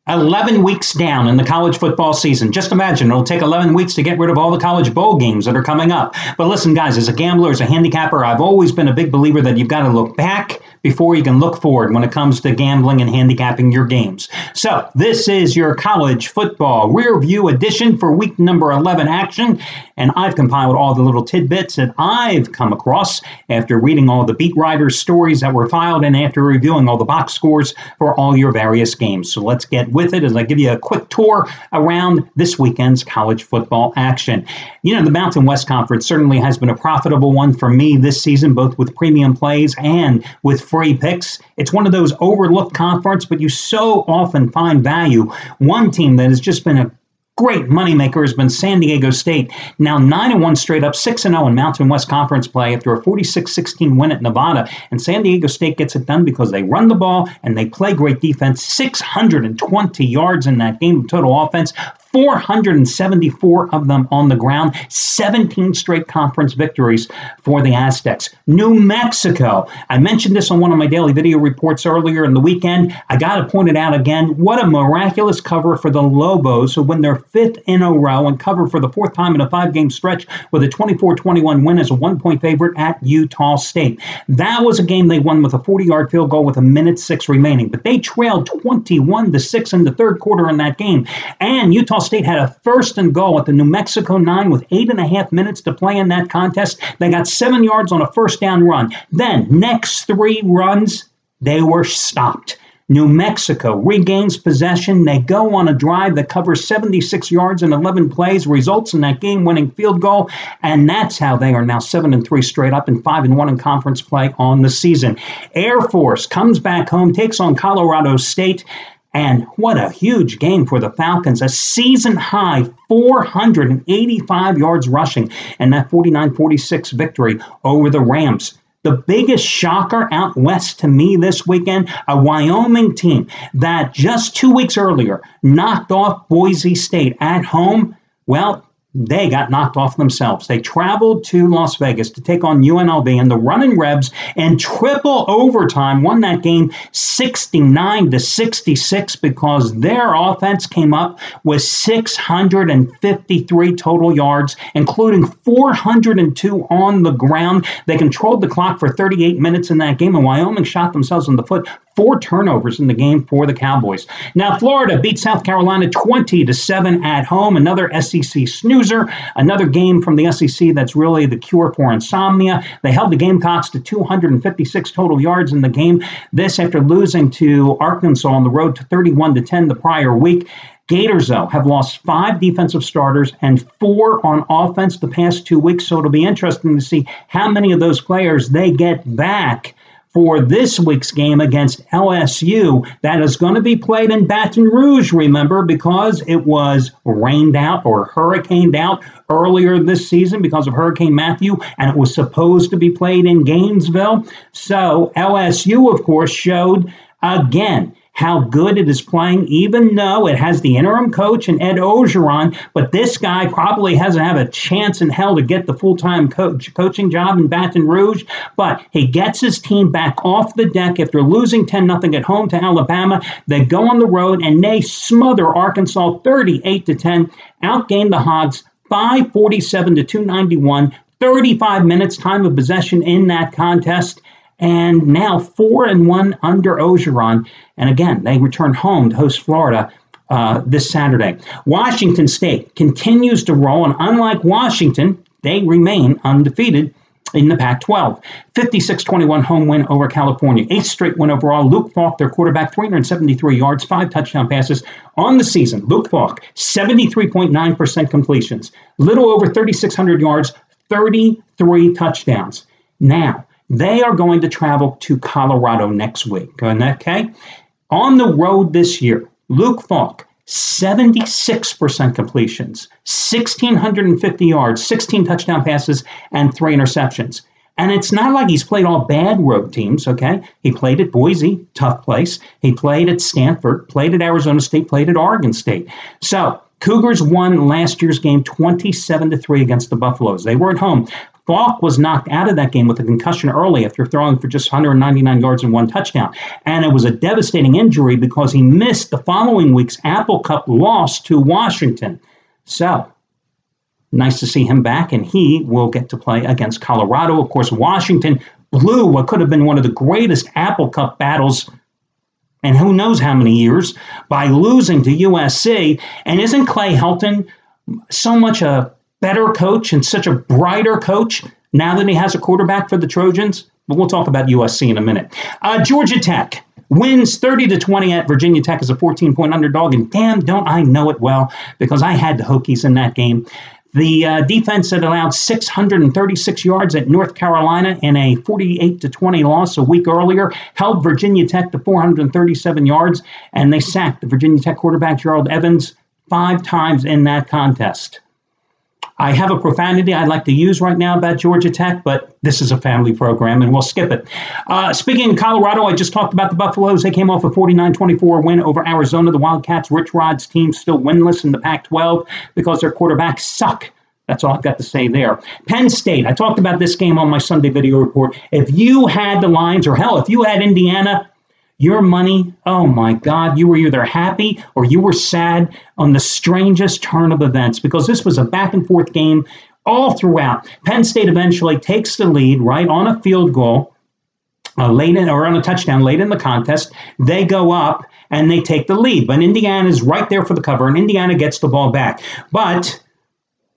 11 weeks down in the college football season. Just imagine, it'll take 11 weeks to get rid of all the college bowl games that are coming up. But listen, guys, as a gambler, as a handicapper, I've always been a big believer that you've got to look back before you can look forward when it comes to gambling and handicapping your games. So this is your college football rear view edition for week number 11 action. And I've compiled all the little tidbits that I've come across after reading all the beat writers' stories that were filed and after reviewing all the box scores for all your various games. So let's get with it as I give you a quick tour around this weekend's college football action. You know, the Mountain West Conference certainly has been a profitable one for me this season, both with premium plays and with free picks. It's one of those overlooked conference, but you so often find value. One team that has just been a great moneymaker has been San Diego State. Now 9-1 straight up, 6-0 in Mountain West Conference play after a 46-16 win at Nevada. And San Diego State gets it done because they run the ball and they play great defense. 620 yards in that game of total offense. 474 of them on the ground, 17 straight conference victories for the Aztecs. New Mexico, I mentioned this on one of my daily video reports earlier in the weekend. I got to point it out again. What a miraculous cover for the Lobos, who win their 5th in a row and cover for the 4th time in a 5-game stretch with a 24-21 win as a 1-point favorite at Utah State. That was a game they won with a 40-yard field goal with 1:06 remaining, but they trailed 21-6 in the third quarter in that game. And Utah State had a 1st and goal at the New Mexico 9 with 8.5 minutes to play in that contest. They got 7 yards on a 1st down run. Then, next 3 runs, they were stopped. New Mexico regains possession. They go on a drive that covers 76 yards in 11 plays, results in that game-winning field goal, and that's how they are now 7-3 straight up and 5-1 in conference play on the season. Air Force comes back home, takes on Colorado State. And what a huge game for the Falcons. A season-high 485 yards rushing and that 49-46 victory over the Rams. The biggest shocker out west to me this weekend, a Wyoming team that just 2 weeks earlier knocked off Boise State at home. Well, they got knocked off themselves. They traveled to Las Vegas to take on UNLV, and the Runnin' Rebs in triple overtime won that game 69-66 because their offense came up with 653 total yards, including 402 on the ground. They controlled the clock for 38 minutes in that game, and Wyoming shot themselves in the foot. 4 turnovers in the game for the Cowboys. Now, Florida beat South Carolina 20-7 at home. Another SEC snoozer. Another game from the SEC that's really the cure for insomnia. They held the Gamecocks to 256 total yards in the game. This after losing to Arkansas on the road to 31-10 the prior week. Gators, though, have lost 5 defensive starters and 4 on offense the past 2 weeks. So it'll be interesting to see how many of those players they get back for this week's game against LSU that is going to be played in Baton Rouge, remember, because it was rained out or hurricaned out earlier this season because of Hurricane Matthew, and it was supposed to be played in Gainesville. So LSU, of course, showed again how good it is playing, even though it has the interim coach and Ed Orgeron, but this guy probably hasn't had a chance in hell to get the full-time coaching job in Baton Rouge, but he gets his team back off the deck after losing 10-0 at home to Alabama. They go on the road and they smother Arkansas 38-10, outgain the Hogs 547-291, 35 minutes time of possession in that contest. And now 4-1 under Orgeron. And again, they return home to host Florida this Saturday. Washington State continues to roll, and unlike Washington, they remain undefeated in the Pac-12. 56-21 home win over California. 8th straight win overall. Luke Falk, their quarterback, 373 yards, 5 touchdown passes on the season. Luke Falk, 73.9% completions. Little over 3,600 yards, 33 touchdowns. Now, they are going to travel to Colorado next week, okay? On the road this year, Luke Falk, 76% completions, 1,650 yards, 16 touchdown passes, and 3 interceptions. And it's not like he's played all bad road teams, okay? He played at Boise, tough place. He played at Stanford, played at Arizona State, played at Oregon State. So Cougars won last year's game 27-3 against the Buffaloes. They were at home. Falk was knocked out of that game with a concussion early after throwing for just 199 yards and 1 touchdown. And it was a devastating injury because he missed the following week's Apple Cup loss to Washington. So, nice to see him back, and he will get to play against Colorado. Of course, Washington blew what could have been one of the greatest Apple Cup battles and who knows how many years by losing to USC. And isn't Clay Helton so much a better coach and such a brighter coach now that he has a quarterback for the Trojans? But we'll talk about USC in a minute. Georgia Tech wins 30-20 at Virginia Tech as a 14-point underdog. And damn, don't I know it well, because I had the Hokies in that game. The defense had allowed 636 yards at North Carolina in a 48-20 loss a week earlier, held Virginia Tech to 437 yards, and they sacked the Virginia Tech quarterback Gerald Evans 5 times in that contest. I have a profanity I'd like to use right now about Georgia Tech, but this is a family program, and we'll skip it. Speaking of Colorado, I just talked about the Buffaloes. They came off a 49-24 win over Arizona. The Wildcats, Rich Rod's team, still winless in the Pac-12 because their quarterbacks suck. That's all I've got to say there. Penn State, I talked about this game on my Sunday video report. If you had the Lions, or hell, if you had Indiana, your money, oh my God, you were either happy or you were sad on the strangest turn of events, because this was a back and forth game all throughout. Penn State eventually takes the lead right on a field goal on a touchdown late in the contest. They go up and they take the lead, but Indiana's right there for the cover, and Indiana gets the ball back. But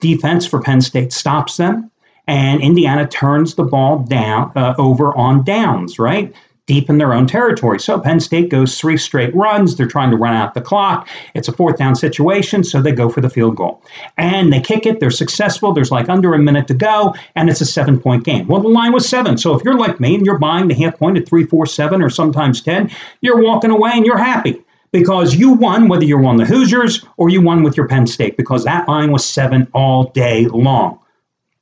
defense for Penn State stops them, and Indiana turns the ball down over on downs, right? Deep in their own territory. So Penn State goes 3 straight runs. They're trying to run out the clock. It's a 4th down situation, so they go for the field goal. And they kick it. They're successful. There's like under a minute to go, and it's a 7-point game. Well, the line was 7. So if you're like me and you're buying the half point at 3, 4, 7, or sometimes 10, you're walking away and you're happy because you won, whether you're on the Hoosiers or you won with your Penn State, because that line was 7 all day long.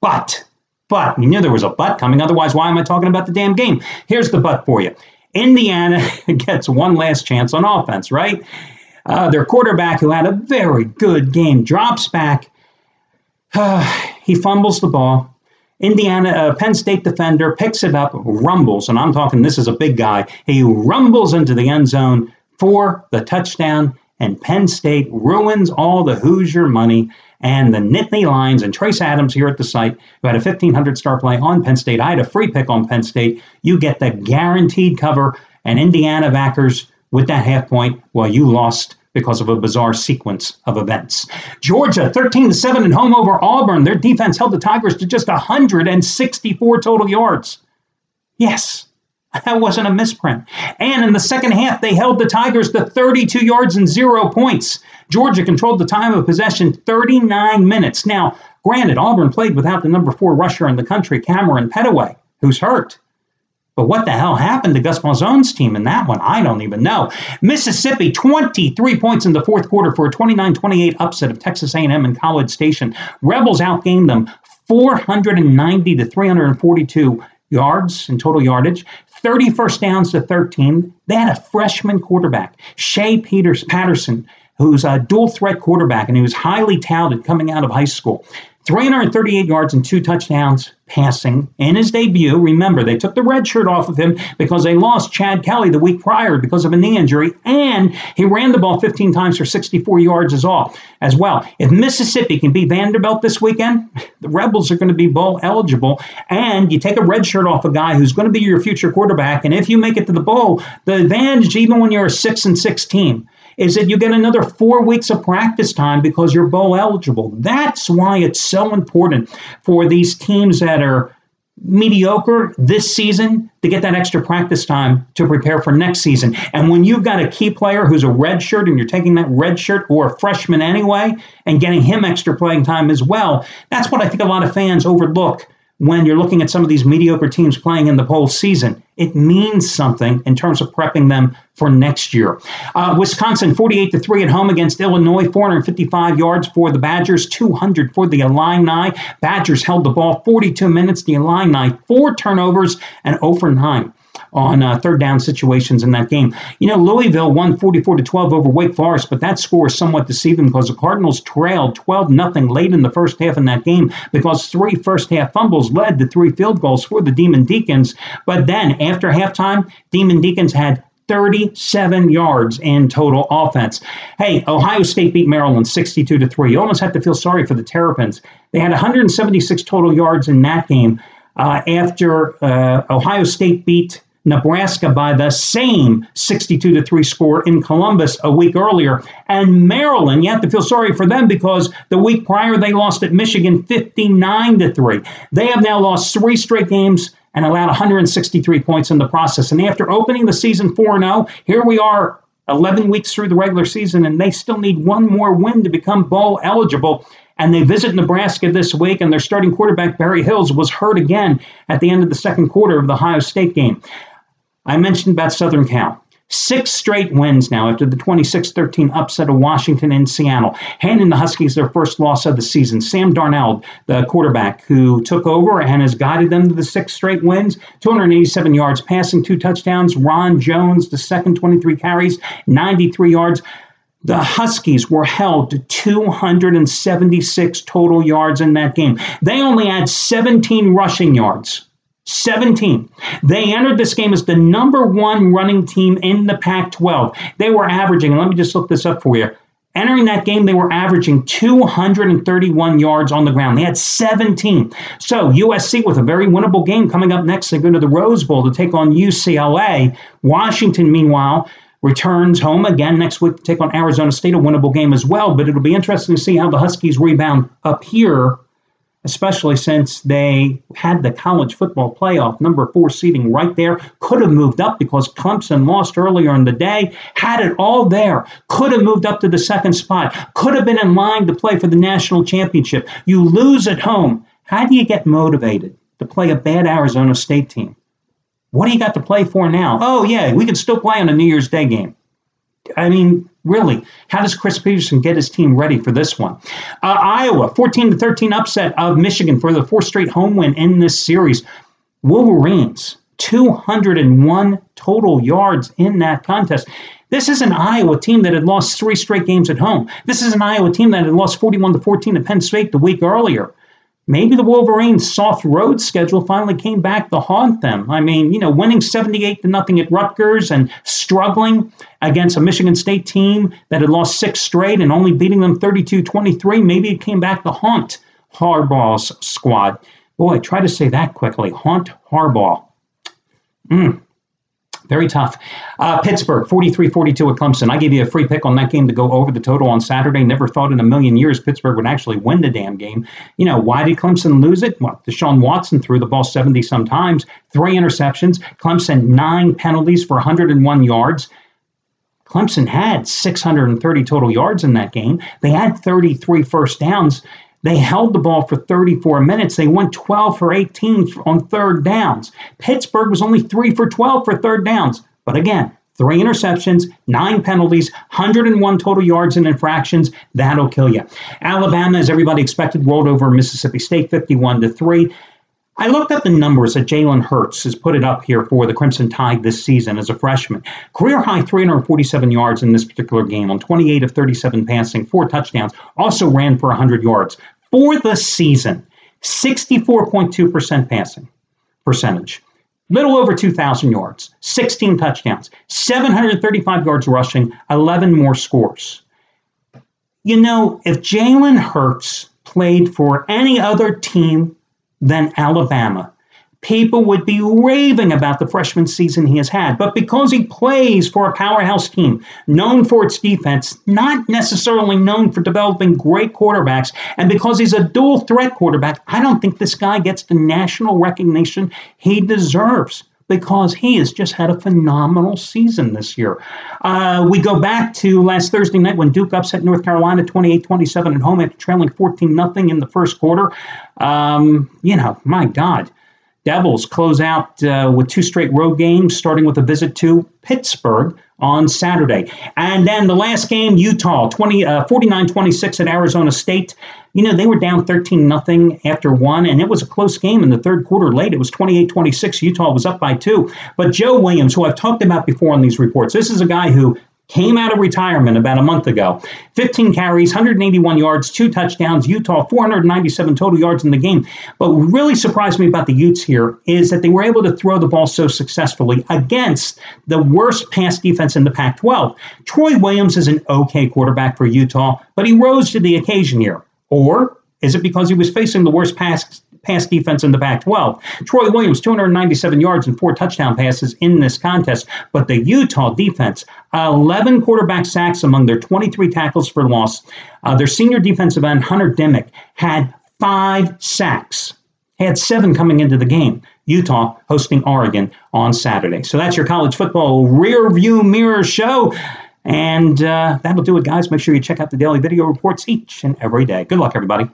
But you knew there was a but coming. Otherwise, why am I talking about the damn game? Here's the but for you. Indiana gets one last chance on offense, right? Their quarterback, who had a very good game, drops back. He fumbles the ball. Penn State defender picks it up, rumbles, and I'm talking, this is a big guy. He rumbles into the end zone for the touchdown, and Penn State ruins all the Hoosier money. And the Nittany Lions and Trace Adams here at the site, who had a 1,500 star play on Penn State. I had a free pick on Penn State. You get the guaranteed cover, and Indiana backers with that half point, well, you lost because of a bizarre sequence of events. Georgia, 13-7 at home over Auburn. Their defense held the Tigers to just 164 total yards. Yes, that wasn't a misprint. And in the second half, they held the Tigers to 32 yards and 0 points. Georgia controlled the time of possession 39 minutes. Now, granted, Auburn played without the number 4 rusher in the country, Cameron Petaway, who's hurt. But what the hell happened to Gus Malzahn's team in that one? I don't even know. Mississippi, 23 points in the fourth quarter for a 29-28 upset of Texas A&M in College Station. Rebels outgained them 490 to 342 yards in total yardage, 30 first downs to 13. They had a freshman quarterback, Shea Patterson, who's a dual threat quarterback, and he was highly touted coming out of high school. 338 yards and 2 touchdowns passing in his debut. Remember, they took the red shirt off of him because they lost Chad Kelly the week prior because of a knee injury, and he ran the ball 15 times for 64 yards as well. If Mississippi can beat Vanderbilt this weekend, the Rebels are going to be bowl eligible, and you take a red shirt off a guy who's going to be your future quarterback, and if you make it to the bowl, the advantage, even when you're a 6-6 team, is that you get another 4 weeks of practice time because you're bowl eligible. That's why it's so important for these teams that are mediocre this season to get that extra practice time to prepare for next season. And when you've got a key player who's a red shirt and you're taking that red shirt, or a freshman anyway, and getting him extra playing time as well, that's what I think a lot of fans overlook when you're looking at some of these mediocre teams playing in the postseason. It means something in terms of prepping them for next year. Wisconsin, 48-3 at home against Illinois, 455 yards for the Badgers, 200 for the Illini. Badgers held the ball 42 minutes. The Illini, 4 turnovers and 0 for 9. on third down situations in that game. Louisville won 44-12 over Wake Forest, but that score is somewhat deceiving because the Cardinals trailed 12-0 late in the first half in that game because 3 first-half fumbles led to 3 field goals for the Demon Deacons. But then, after halftime, Demon Deacons had 37 yards in total offense. Hey, Ohio State beat Maryland 62-3. You almost have to feel sorry for the Terrapins. They had 176 total yards in that game after Ohio State beat Nebraska by the same 62-3 score in Columbus a week earlier. And Maryland, you have to feel sorry for them because the week prior they lost at Michigan 59-3. They have now lost 3 straight games and allowed 163 points in the process. And after opening the season 4-0, here we are 11 weeks through the regular season, and they still need one more win to become bowl eligible. And they visit Nebraska this week, and their starting quarterback, Barry Hills, was hurt again at the end of the second quarter of the Ohio State game. I mentioned about Southern Cal. 6 straight wins now after the 26-13 upset of Washington in Seattle, handing the Huskies their first loss of the season. Sam Darnold, the quarterback who took over and has guided them to the 6 straight wins, 287 yards passing, 2 touchdowns. Ron Jones, the second, 23 carries, 93 yards. The Huskies were held to 276 total yards in that game. They only had 17 rushing yards. 17. They entered this game as the number 1 running team in the Pac-12. They were averaging, and let me just look this up for you. Entering that game, they were averaging 231 yards on the ground. They had 17. So USC with a very winnable game coming up next. They go to the Rose Bowl to take on UCLA. Washington, meanwhile, returns home again next week to take on Arizona State, a winnable game as well. But it'll be interesting to see how the Huskies rebound up here, especially since they had the college football playoff number 4 seeding right there. Could have moved up because Clemson lost earlier in the day. Had it all there. Could have moved up to the 2nd spot. Could have been in line to play for the national championship. You lose at home. How do you get motivated to play a bad Arizona State team? What do you got to play for now? Oh, yeah, we can still play on a New Year's Day game. I mean, really, how does Chris Peterson get his team ready for this one? Iowa, 14-13 upset of Michigan for the 4th straight home win in this series. Wolverines, 201 total yards in that contest. This is an Iowa team that had lost 3 straight games at home. This is an Iowa team that had lost 41-14 to Penn State the week earlier. Maybe the Wolverines' soft road schedule finally came back to haunt them. I mean, winning 78-0 at Rutgers and struggling against a Michigan State team that had lost 6 straight and only beating them 32-23. Maybe it came back to haunt Harbaugh's squad. Boy, try to say that quickly. Haunt Harbaugh. Very tough. Pittsburgh, 43-42 at Clemson. I gave you a free pick on that game to go over the total on Saturday. Never thought in a million years Pittsburgh would actually win the damn game. Why did Clemson lose it? Well, Deshaun Watson threw the ball 70-some times, 3 interceptions. Clemson, 9 penalties for 101 yards. Clemson had 630 total yards in that game. They had 33 first downs. They held the ball for 34 minutes. They went 12 for 18 on third downs. Pittsburgh was only 3 for 12 for third downs. But again, 3 interceptions, 9 penalties, 101 total yards and infractions. That'll kill you. Alabama, as everybody expected, rolled over Mississippi State 51-3. I looked up the numbers that Jalen Hurts has put it up here for the Crimson Tide this season as a freshman. Career high 347 yards in this particular game on 28 of 37 passing, 4 touchdowns. Also ran for 100 yards. For the season, 64.2% passing percentage. Little over 2,000 yards, 16 touchdowns, 735 yards rushing, 11 more scores. If Jalen Hurts played for any other team than Alabama, people would be raving about the freshman season he has had. But because he plays for a powerhouse team, known for its defense, not necessarily known for developing great quarterbacks, and because he's a dual threat quarterback, I don't think this guy gets the national recognition he deserves, because he has just had a phenomenal season this year. We go back to last Thursday night when Duke upset North Carolina 28-27 at home after trailing 14-0 in the first quarter. My God. Devils close out with 2 straight road games, starting with a visit to Pittsburgh, on Saturday. And then the last game, Utah, 49-26 at Arizona State. You know, they were down 13-0 after one, and it was a close game in the third quarter late. It was 28-26. Utah was up by 2. But Joe Williams, who I've talked about before on these reports, this is a guy who came out of retirement about a month ago. 15 carries, 181 yards, 2 touchdowns. Utah, 497 total yards in the game. But what really surprised me about the Utes here is that they were able to throw the ball so successfully against the worst pass defense in the Pac-12. Troy Williams is an okay quarterback for Utah, but he rose to the occasion here. Or is it because he was facing the worst pass defense in the Pac-12? Troy Williams, 297 yards and 4 touchdown passes in this contest. But the Utah defense, 11 quarterback sacks among their 23 tackles for loss. Their senior defensive end, Hunter Dimick, had 5 sacks. He had 7 coming into the game. Utah hosting Oregon on Saturday. So that's your college football rear view mirror show. And that'll do it, guys. Make sure you check out the daily video reports each and every day. Good luck, everybody.